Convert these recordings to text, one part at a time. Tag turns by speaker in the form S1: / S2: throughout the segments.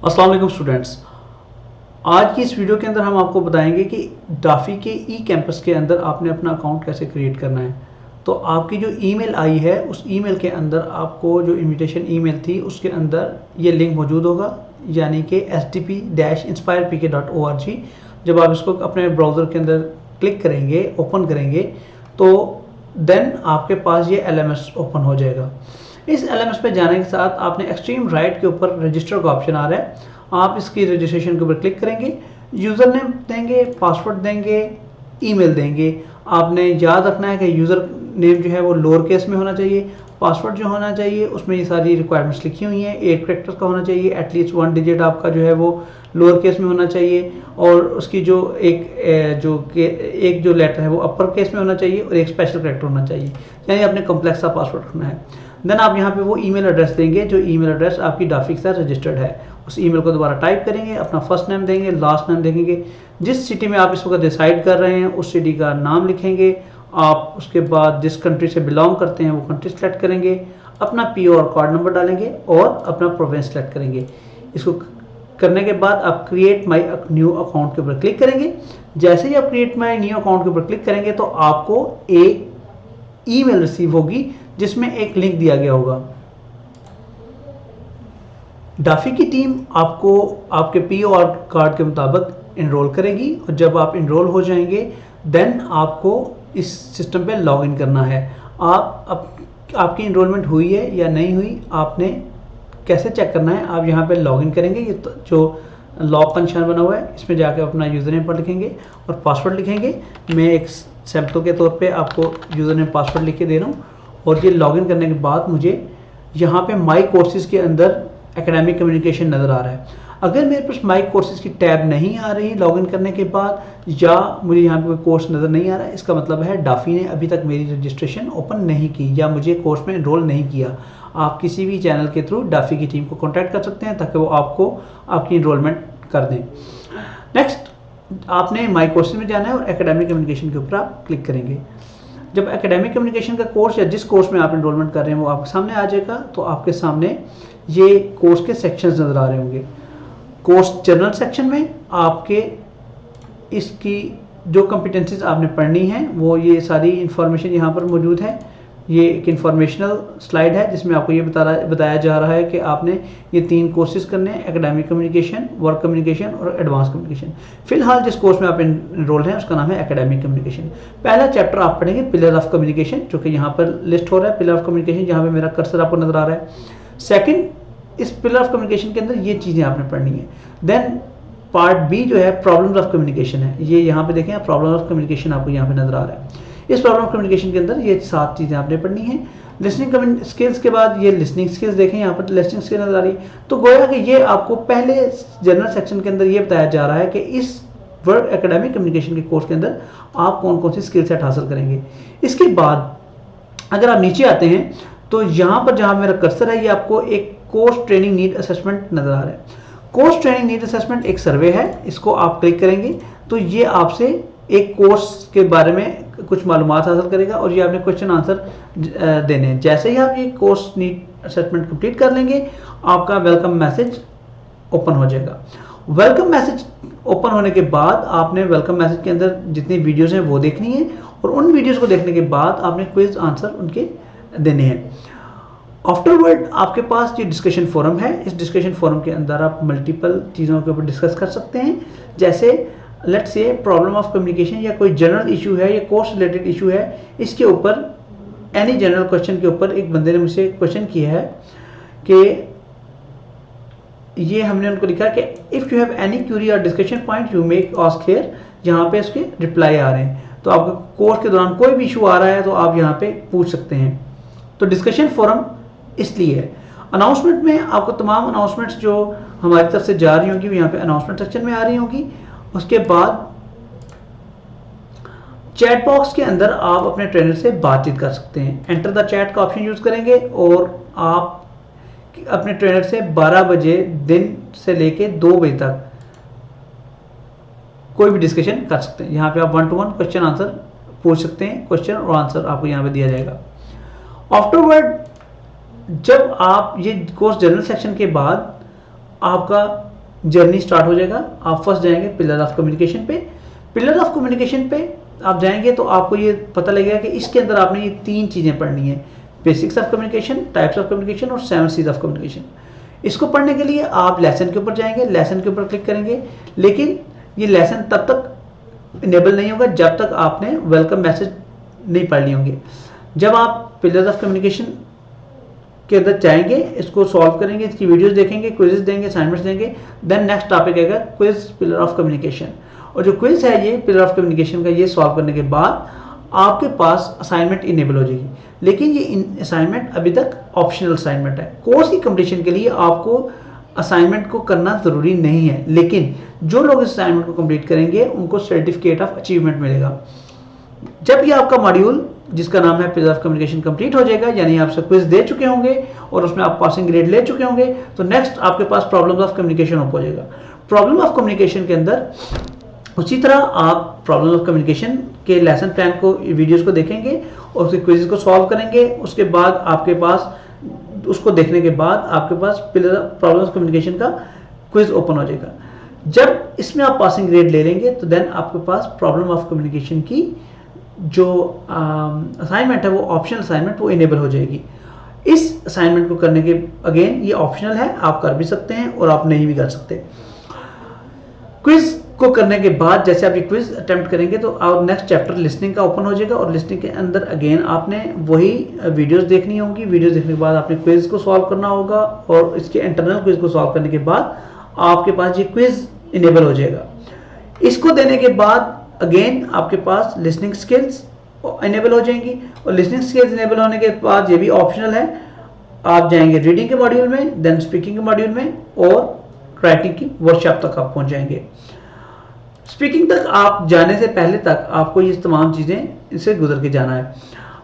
S1: अस्सलाम वालेकुम स्टूडेंट्स। आज की इस वीडियो के अंदर हम आपको बताएंगे कि डाफी के ई कैंपस के अंदर आपने अपना अकाउंट कैसे क्रिएट करना है। तो आपकी जो ईमेल आई है उस ईमेल के अंदर आपको जो इनविटेशन ईमेल थी उसके अंदर ये लिंक मौजूद होगा, यानी कि sdp-inspirepk.org। जब आप इसको अपने ब्राउज़र के अंदर क्लिक करेंगे, ओपन करेंगे, तो देन आपके पास ये LMS ओपन हो जाएगा। इस LMS पे जाने के साथ आपने एक्सट्रीम राइट के ऊपर रजिस्टर का ऑप्शन आ रहा है, आप इसकी रजिस्ट्रेशन के ऊपर क्लिक करेंगे, यूज़र नेम देंगे, पासवर्ड देंगे, ईमेल देंगे। आपने याद रखना है कि यूज़र नेम जो है वो लोअर केस में होना चाहिए, पासवर्ड जो होना चाहिए उसमें ये सारी रिक्वायरमेंट्स लिखी हुई हैं, 8 कैरेक्टर्स का होना चाहिए, एटलीस्ट 1 डिजिट आपका जो है वो लोअर केस में होना चाहिए, और उसकी जो एक जो लेटर है वो अपर केस में होना चाहिए और एक स्पेशल कैरेक्टर होना चाहिए, यानी आपने कॉम्प्लेक्स सा पासवर्ड रखना है। देन आप यहाँ पे वो ईमेल एड्रेस देंगे जो ईमेल एड्रेस आपकी डाफी के साथ रजिस्टर्ड है। उस ईमेल को दोबारा टाइप करेंगे, अपना फर्स्ट नेम देंगे, लास्ट नेम देंगे, जिस सिटी में आप इस वक्त डिसाइड कर रहे हैं उस सिटी का नाम लिखेंगे। आप उसके बाद जिस कंट्री से बिलोंग करते हैं वो कंट्री सेलेक्ट करेंगे, अपना PO और कार्ड नंबर डालेंगे और अपना प्रोविंस सेलेक्ट करेंगे। इसको करने के बाद आप क्रिएट माई न्यू अकाउंट के ऊपर क्लिक करेंगे। जैसे ही आप क्रिएट माई न्यू अकाउंट के ऊपर क्लिक करेंगे तो आपको एक ईमेल रिसीव होगी जिसमें एक लिंक दिया गया होगा। डाफी की टीम आपको आपके PO और कार्ड के मुताबिक इनरोल करेगी, और जब आप इनरोल हो जाएंगे देन आपको इस सिस्टम पे लॉगिन करना है। आपकी इनरोलमेंट हुई है या नहीं हुई आपने कैसे चेक करना है, आप यहाँ पे लॉगिन करेंगे, ये जो लॉक का निशान बना हुआ है इसमें जाकर अपना यूज़र नेम पर लिखेंगे और पासवर्ड लिखेंगे। मैं एक सैम्पल के तौर पे आपको यूज़र नेम पासवर्ड लिख के दे रहा हूँ। और ये लॉगिन करने के बाद मुझे यहाँ पे माई कोर्सेज़ के अंदर एकेडमिक कम्युनिकेशन नज़र आ रहा है। अगर मेरे पास माई कोर्सेज़ की टैब नहीं आ रही लॉगिन करने के बाद, या मुझे यहाँ पे कोई कोर्स नज़र नहीं आ रहा है, इसका मतलब है डाफी ने अभी तक मेरी रजिस्ट्रेशन ओपन नहीं की या मुझे कोर्स में एनरोल नहीं किया। आप किसी भी चैनल के थ्रू डाफी की टीम को कॉन्टैक्ट कर सकते हैं ताकि वो आपको आपकी इनरोलमेंट कर दें। नेक्स्ट आपने माई कोर्सेज में जाना है और एकेडमिक कम्युनिकेशन के ऊपर आप क्लिक करेंगे। जब एकेडमिक कम्युनिकेशन का कोर्स या जिस कोर्स में आप एनरोलमेंट कर रहे हैं वो आपके सामने आ जाएगा, तो आपके सामने ये कोर्स के सेक्शंस नज़र आ रहे होंगे। कोर्स जनरल सेक्शन में आपके इसकी जो कॉम्पिटेंसीज आपने पढ़नी है वो ये सारी इंफॉर्मेशन यहाँ पर मौजूद है। ये एक इंफॉर्मेशनल स्लाइड है जिसमें आपको ये बताया जा रहा है कि आपने ये 3 कोर्सेज करने हैं, एकेडमिक कम्युनिकेशन, वर्क कम्युनिकेशन और एडवांस कम्युनिकेशन। फिलहाल जिस कोर्स में आप एनरोल हैं उसका नाम है एकेडमिक कम्युनिकेशन। पहला चैप्टर आप पढ़ेंगे पिलर ऑफ कम्युनिकेशन, जो कि यहाँ पर लिस्ट हो रहा है, पिलर ऑफ कम्युनिकेशन, जहाँ पर मेरा कर्सर आपको नजर आ रहा है। सेकेंड, इस पिलर ऑफ कम्युनिकेशन के अंदर ये चीज़ें आपने पढ़नी है। देन पार्ट B जो है प्रॉब्लम्स ऑफ कम्युनिकेशन है, ये यहाँ पे देखें प्रॉब्लम ऑफ कम्युनिकेशन आपको यहाँ पे नजर आ रहा है। इस प्रॉब्लम ऑफ कम्युनिकेशन के अंदर ये 7 चीज़ें आपने पढ़नी है। लिसनिंग स्किल्स के बाद ये लिसनिंग स्किल्स देखें, यहाँ पर लिसनिंग स्किल नजर आ रही है। तो गोया कि ये आपको पहले जनरल सेक्शन के अंदर ये बताया जा रहा है कि इस वर्ड एकेडमिक कम्युनिकेशन के कोर्स के अंदर आप कौन कौन सी स्किल सेट हासिल करेंगे। इसके बाद अगर आप नीचे आते हैं तो यहाँ पर जहाँ मेरा कर्सर है ये आपको एक कोर्स ट्रेनिंग नीड असेसमेंट नजर आ रहा है। कोर्स ट्रेनिंग नीड असेसमेंट एक सर्वे है, इसको आप क्लिक करेंगे तो ये आपसे एक कोर्स के बारे में कुछ मालूमात हासिल करेगा और ये आपने क्वेश्चन आंसर देने हैं। जैसे ही आप ये कोर्स नीड असेसमेंट कंप्लीट कर लेंगे आपका वेलकम मैसेज ओपन हो जाएगा। वेलकम मैसेज ओपन होने के बाद आपने वेलकम मैसेज के अंदर जितनी वीडियोज़ हैं वो देखनी है, और उन वीडियोज़ को देखने के बाद आपने क्विज आंसर उनके देने हैं। आफ्टरवर्ड आपके पास ये डिस्कशन फोरम है, इस डिस्कशन फोरम के अंदर आप मल्टीपल चीज़ों के ऊपर डिस्कस कर सकते हैं, जैसे let's say problem of communication या कोई जनरल इशू है या कोर्स रिलेटेड इशू है, इसके ऊपर एनी जनरल क्वेश्चन के ऊपर एक बंदे ने मुझसे क्वेश्चन किया है कि ये हमने उनको लिखा कि if you have any query और discussion point you make ask here, यहाँ पे उसके रिप्लाई आ रहे हैं। तो आपको कोर्स के दौरान कोई भी इशू आ रहा है तो आप यहाँ पे पूछ सकते हैं। तो डिस्कशन फोरम इसलिए है। अनाउंसमेंट में आपको तमाम अनाउंसमेंट्स जो हमारी तरफ से जा रही होंगी वो यहाँ पे अनाउंसमेंट सेक्शन में आ रही होंगी। उसके बाद चैट बॉक्स के अंदर आप अपने ट्रेनर से बातचीत कर सकते हैं। एंटर द चैट का ऑप्शन यूज करेंगे और आप अपने ट्रेनर से 12 बजे दिन से लेके 2 बजे तक कोई भी डिस्कशन कर सकते हैं। यहाँ पे आप 1-to-1 क्वेश्चन आंसर पूछ सकते हैं, क्वेश्चन और आंसर आपको यहाँ पे दिया जाएगा। आफ्टरवर्ड जब आप ये कोर्स जनरल सेक्शन के बाद आपका जर्नी स्टार्ट हो जाएगा। आप फर्स्ट जाएंगे पिलर ऑफ कम्युनिकेशन पे। पिलर ऑफ कम्युनिकेशन पे आप जाएंगे तो आपको ये पता लगेगा कि इसके अंदर आपने ये 3 चीज़ें पढ़नी है, basics of communication, types of communication और 7 C's ऑफ कम्युनिकेशन। इसको पढ़ने के लिए आप लेसन के ऊपर जाएंगे, लेसन के ऊपर क्लिक करेंगे, लेकिन ये लेसन तब तक इनेबल नहीं होगा जब तक आपने वेलकम मैसेज नहीं पढ़ लिए होंगे। जब आप पिलर ऑफ कम्युनिकेशन के अंदर जाएंगे, इसको सॉल्व करेंगे, इसकी वीडियोस देखेंगे, क्विज़ देंगे, असाइनमेंट्स देंगे, देन नेक्स्ट टॉपिक आएगा क्विज पिलर ऑफ कम्युनिकेशन। और जो क्विज है ये पिलर ऑफ कम्युनिकेशन का, ये सॉल्व करने के बाद आपके पास असाइनमेंट इनेबल हो जाएगी। लेकिन ये असाइनमेंट अभी तक ऑप्शनल असाइनमेंट है। कोर्स की कंप्लीशन के लिए आपको असाइनमेंट को करना ज़रूरी नहीं है, लेकिन जो लोग इस असाइनमेंट को कंप्लीट करेंगे उनको सर्टिफिकेट ऑफ अचीवमेंट मिलेगा। जब ये आपका मॉड्यूल जिसका नाम है पिलर ऑफ कम्युनिकेशन कंप्लीट हो जाएगा, यानी आप सब क्विज दे चुके होंगे और उसमें आप पासिंग ग्रेड ले चुके होंगे, तो नेक्स्ट आपके पास प्रॉब्लम्स ऑफ कम्युनिकेशन हो जाएगा। प्रॉब्लम ऑफ कम्युनिकेशन के अंदर उसी तरह आप प्रॉब्लम ऑफ कम्युनिकेशन के लेसन प्लान को, वीडियोस को देखेंगे और उसके क्विज को सॉल्व करेंगे। उसके बाद आपके पास, उसको देखने के बाद आपके पास पिलर प्रॉब्लम ऑफ कम्युनिकेशन का क्विज ओपन हो जाएगा। जब इसमें आप पासिंग ग्रेड ले लेंगे तो देन आपके पास प्रॉब्लम ऑफ कम्युनिकेशन की जो असाइनमेंट है, वो ऑप्शनल असाइनमेंट, वो इनेबल हो जाएगी। इस असाइनमेंट को करने के, अगेन ये ऑप्शनल है, आप कर भी सकते हैं और आप नहीं भी कर सकते। क्विज को करने के बाद जैसे आप ये क्विज अटेम्प्ट करेंगे तो आप नेक्स्ट चैप्टर लिसनिंग का ओपन हो जाएगा और लिसनिंग के अंदर अगेन आपने वही वीडियोस देखनी होगी। वीडियोस देखने के बाद आपने क्विज को सॉल्व करना होगा और इसके इंटरनल क्विज को सॉल्व करने के बाद आपके पास ये क्विज इनेबल हो जाएगा। इसको देने के बाद अगेन आपके पास लिसनिंग स्किल्स इनेबल हो जाएंगी और लिसनिंग स्किल्स इनेबल होने के बाद ये भी ऑप्शनल है, आप जाएंगे रीडिंग के मॉड्यूल में, देन स्पीकिंग के मॉड्यूल में और राइटिंग की वर्कशॉप तक आप पहुंच जाएंगे। स्पीकिंग तक आप जाने से पहले तक आपको ये तमाम चीज़ें इससे गुजर के जाना है।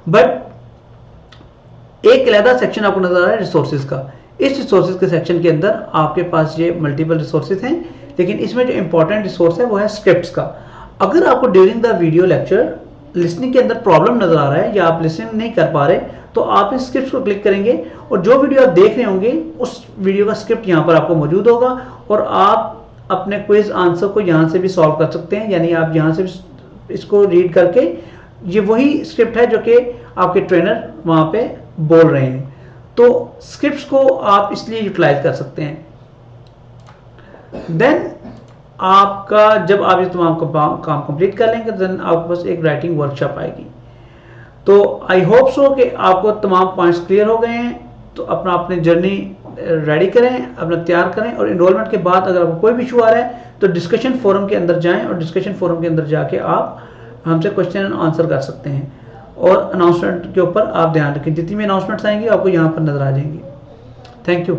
S1: बट एक अलग सेक्शन आपको नजर आ रहा है रिसोर्सेज का। इस रिसोर्सेज के सेक्शन के अंदर आपके पास ये मल्टीपल रिसोर्सेज हैं, लेकिन इसमें जो इंपॉर्टेंट रिसोर्स है वो है स्क्रिप्ट्स का। अगर आपको during the video lecture listening के अंदर प्रॉब्लम नजर आ रहा है या आप लिसनिंग नहीं कर पा रहे, तो आप इस स्क्रिप्ट को क्लिक करेंगे और जो वीडियो आप देख रहे होंगे उस वीडियो का स्क्रिप्ट यहाँ पर आपको मौजूद होगा और आप अपने क्विज आंसर को यहाँ से भी सॉल्व कर सकते हैं। यानी आप यहाँ से भी इसको रीड करके, ये वही स्क्रिप्ट है जो कि आपके ट्रेनर वहाँ पे बोल रहे हैं, तो स्क्रिप्ट्स को आप इसलिए यूटिलाइज कर सकते हैं। देन आपका जब आप इस तमाम काम कंप्लीट कर लेंगे तो देन आपके पास एक राइटिंग वर्कशॉप आएगी। तो आई होप सो कि आपको तमाम पॉइंट्स क्लियर हो गए हैं। तो अपनी जर्नी रेडी करें, अपना तैयार करें और इनरोलमेंट के बाद अगर आपको कोई भी इशू आ रहा है तो डिस्कशन फोरम के अंदर जाएं और डिस्कशन फोरम के अंदर जाके आप हमसे क्वेश्चन एंड आंसर कर सकते हैं। और अनाउंसमेंट के ऊपर आप ध्यान रखें, जितनी भी अनाउंसमेंट्स आएंगी आपको यहाँ पर नजर आ जाएंगी। Thank you.